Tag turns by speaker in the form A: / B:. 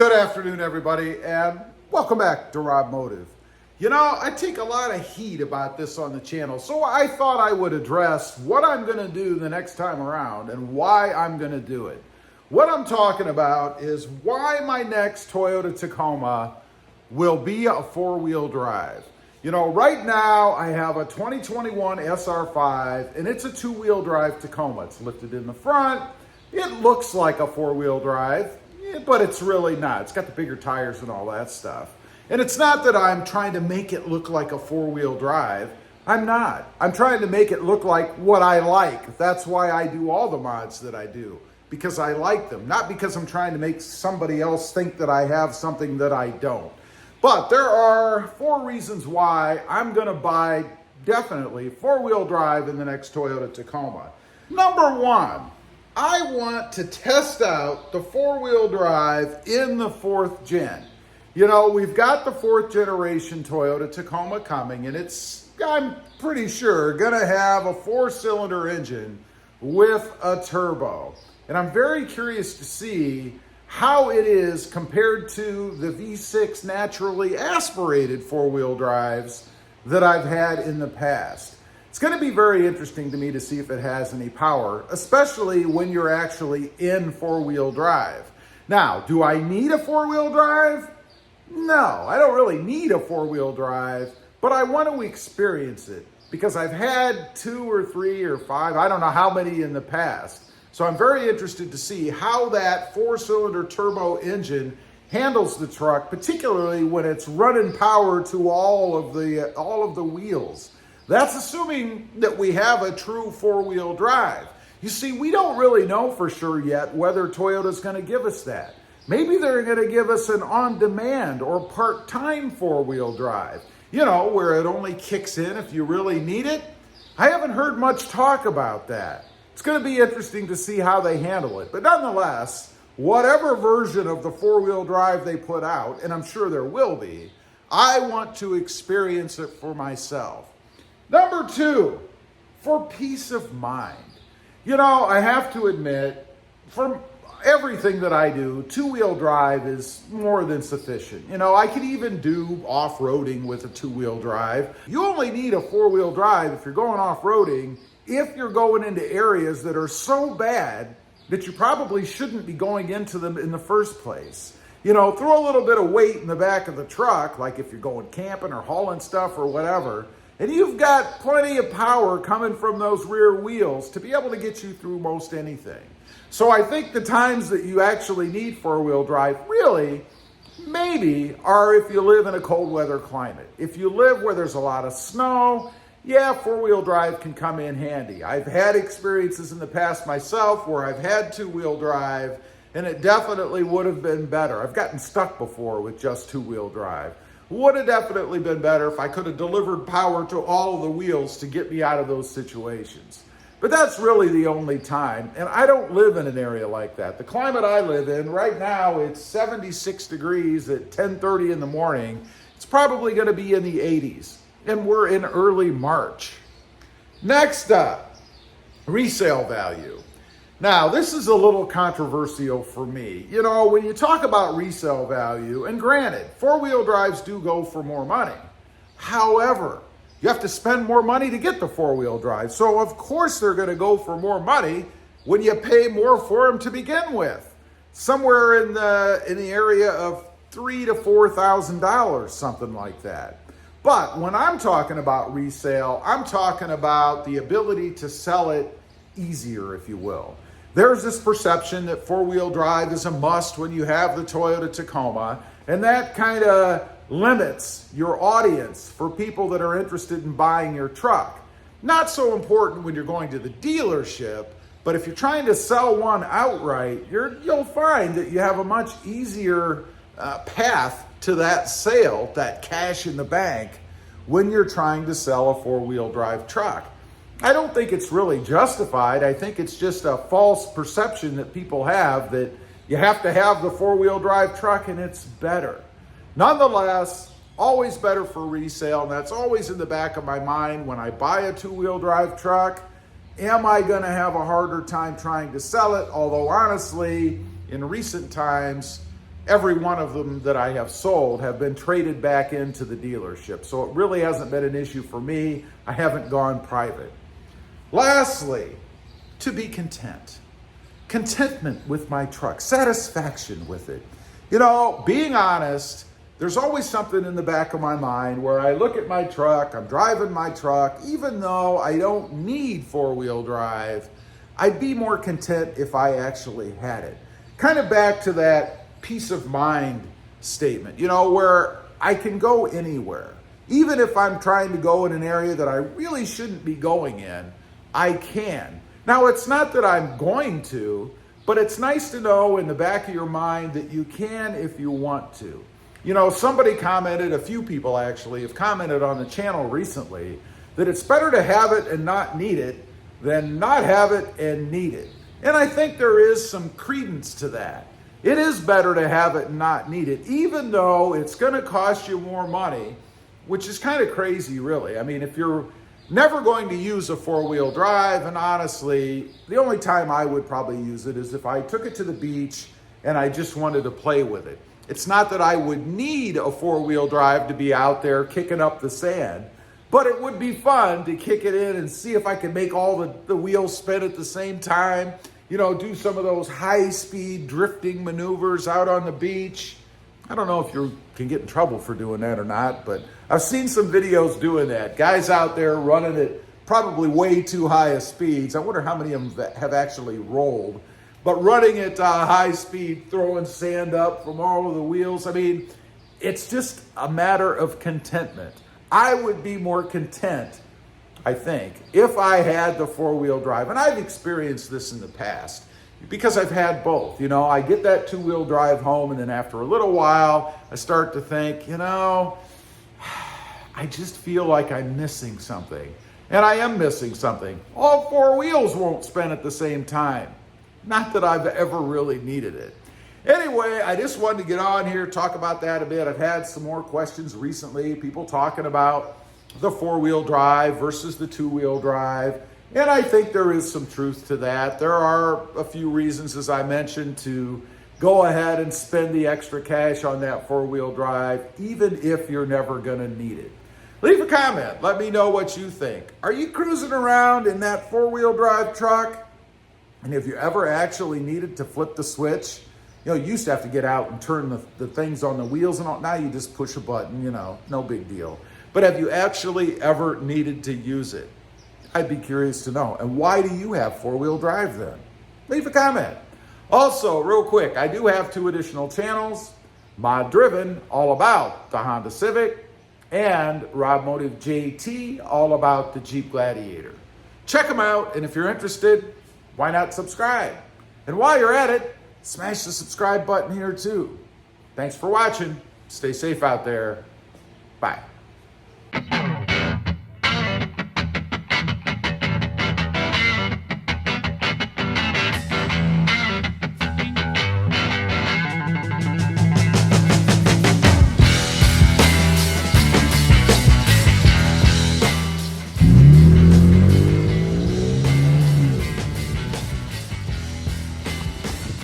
A: Good afternoon, everybody, and welcome back to RobMotive. You know, I take a lot of heat about this on the channel, so I thought I would address what I'm going to do the next time around and why I'm going to do it. What I'm talking about is why my next Toyota Tacoma will be a four-wheel drive. You know, right now I have a 2021 SR5, and it's a two-wheel drive Tacoma. It's lifted in the front. It looks like a four-wheel drive, but it's really not. It's got the bigger tires and all that stuff. And it's not that I'm trying to make it look like a four-wheel drive. I'm not. I'm trying to make it look like what I like. That's why I do all the mods that I do, because I like them, not because I'm trying to make somebody else think that I have something that I don't. But there are 4 reasons why I'm going to buy definitely four-wheel drive in the next Toyota Tacoma. Number 1. I want to test out the four-wheel drive in the 4th gen. You know, we've got the 4th generation Toyota Tacoma coming, and it's, I'm pretty sure, gonna have a 4-cylinder engine with a turbo. And I'm very curious to see how it is compared to the V6 naturally aspirated four-wheel drives that I've had in the past. It's going to be very interesting to me to see if it has any power, especially when you're actually in four-wheel drive. Now, do I need a four-wheel drive? No, I don't really need a four-wheel drive, but I want to experience it because I've had 2 or 3 or 5, I don't know how many in the past. So I'm very interested to see how that 4-cylinder turbo engine handles the truck, particularly when it's running power to all of the wheels. That's assuming that we have a true four-wheel drive. You see, we don't really know for sure yet whether Toyota's going to give us that. Maybe they're going to give us an on-demand or part-time four-wheel drive, you know, where it only kicks in if you really need it. I haven't heard much talk about that. It's going to be interesting to see how they handle it. But nonetheless, whatever version of the four-wheel drive they put out, and I'm sure there will be, I want to experience it for myself. Number 2, for peace of mind. You know, I have to admit, for everything that I do, two-wheel drive is more than sufficient. You know, I could even do off-roading with a two-wheel drive. You only need a four-wheel drive if you're going off-roading, if you're going into areas that are so bad that you probably shouldn't be going into them in the first place. You know, throw a little bit of weight in the back of the truck, like if you're going camping or hauling stuff or whatever, and you've got plenty of power coming from those rear wheels to be able to get you through most anything. So I think the times that you actually need four-wheel drive really maybe are if you live in a cold weather climate. If you live where there's a lot of snow, yeah, four-wheel drive can come in handy. I've had experiences in the past myself where I've had two-wheel drive, and it definitely would have been better. I've gotten stuck before with just two-wheel drive. Would have definitely been better if I could have delivered power to all of the wheels to get me out of those situations. But that's really the only time, and I don't live in an area like that. The climate I live in, right now it's 76 degrees at 10:30 in the morning. It's probably going to be in the 80s, and we're in early March. Next up, resale value. Now, this is a little controversial for me. You know, when you talk about resale value, and granted, four-wheel drives do go for more money. However, you have to spend more money to get the four-wheel drive. So, of course, they're going to go for more money when you pay more for them to begin with. Somewhere in the area of $3,000 to $4,000, something like that. But when I'm talking about resale, I'm talking about the ability to sell it easier, if you will. There's this perception that four-wheel drive is a must when you have the Toyota Tacoma, and that kind of limits your audience for people that are interested in buying your truck. Not so important when you're going to the dealership, but if you're trying to sell one outright, you'll find that you have a much easier path to that sale, that cash in the bank, when you're trying to sell a four-wheel drive truck. I don't think it's really justified. I think it's just a false perception that people have that you have to have the four-wheel drive truck and it's better. Nonetheless, always better for resale, and that's always in the back of my mind when I buy a two-wheel drive truck. Am I going to have a harder time trying to sell it? Although honestly, in recent times, every one of them that I have sold have been traded back into the dealership. So it really hasn't been an issue for me. I haven't gone private. Lastly, to be content. Contentment with my truck, satisfaction with it. You know, being honest, there's always something in the back of my mind where I look at my truck, I'm driving my truck, even though I don't need four-wheel drive, I'd be more content if I actually had it. Kind of back to that peace of mind statement, you know, where I can go anywhere. Even if I'm trying to go in an area that I really shouldn't be going in, I can. Now, it's not that I'm going to, but it's nice to know in the back of your mind that you can if you want to. You know, somebody commented, a few people actually have commented on the channel recently, that it's better to have it and not need it than not have it and need it. And I think there is some credence to that. It is better to have it and not need it, even though it's going to cost you more money, which is kind of crazy, really. I mean, if you're never going to use a four-wheel drive, and honestly, the only time I would probably use it is if I took it to the beach and I just wanted to play with it. It's not that I would need a four-wheel drive to be out there kicking up the sand, but it would be fun to kick it in and see if I could make all the wheels spin at the same time. You know, do some of those high-speed drifting maneuvers out on the beach. I don't know if you can get in trouble for doing that or not, but I've seen some videos doing that. Guys out there running at probably way too high of speeds. I wonder how many of them have actually rolled. But running at high speed, throwing sand up from all of the wheels. I mean, it's just a matter of contentment. I would be more content, I think, if I had the four-wheel drive. And I've experienced this in the past because I've had both. You know, I get that two-wheel drive home, and then after a little while, I start to think, you know, I just feel like I'm missing something. And I am missing something. All four wheels won't spin at the same time. Not that I've ever really needed it. Anyway, I just wanted to get on here, talk about that a bit. I've had some more questions recently, people talking about the four-wheel drive versus the two-wheel drive. And I think there is some truth to that. There are a few reasons, as I mentioned, to go ahead and spend the extra cash on that four-wheel drive, even if you're never gonna need it. Leave a comment, let me know what you think. Are you cruising around in that four-wheel drive truck? And if you ever actually needed to flip the switch, you know, you used to have to get out and turn the things on the wheels and all. Now you just push a button, you know, no big deal. But have you actually ever needed to use it? I'd be curious to know. And why do you have four-wheel drive then? Leave a comment. Also, real quick, I do have 2 additional channels. Mod Driven, all about the Honda Civic, and RobMotive JT, all about the Jeep Gladiator. Check them out, and if you're interested, why not subscribe? And while you're at it, smash the subscribe button here too. Thanks for watching. Stay safe out there. Bye.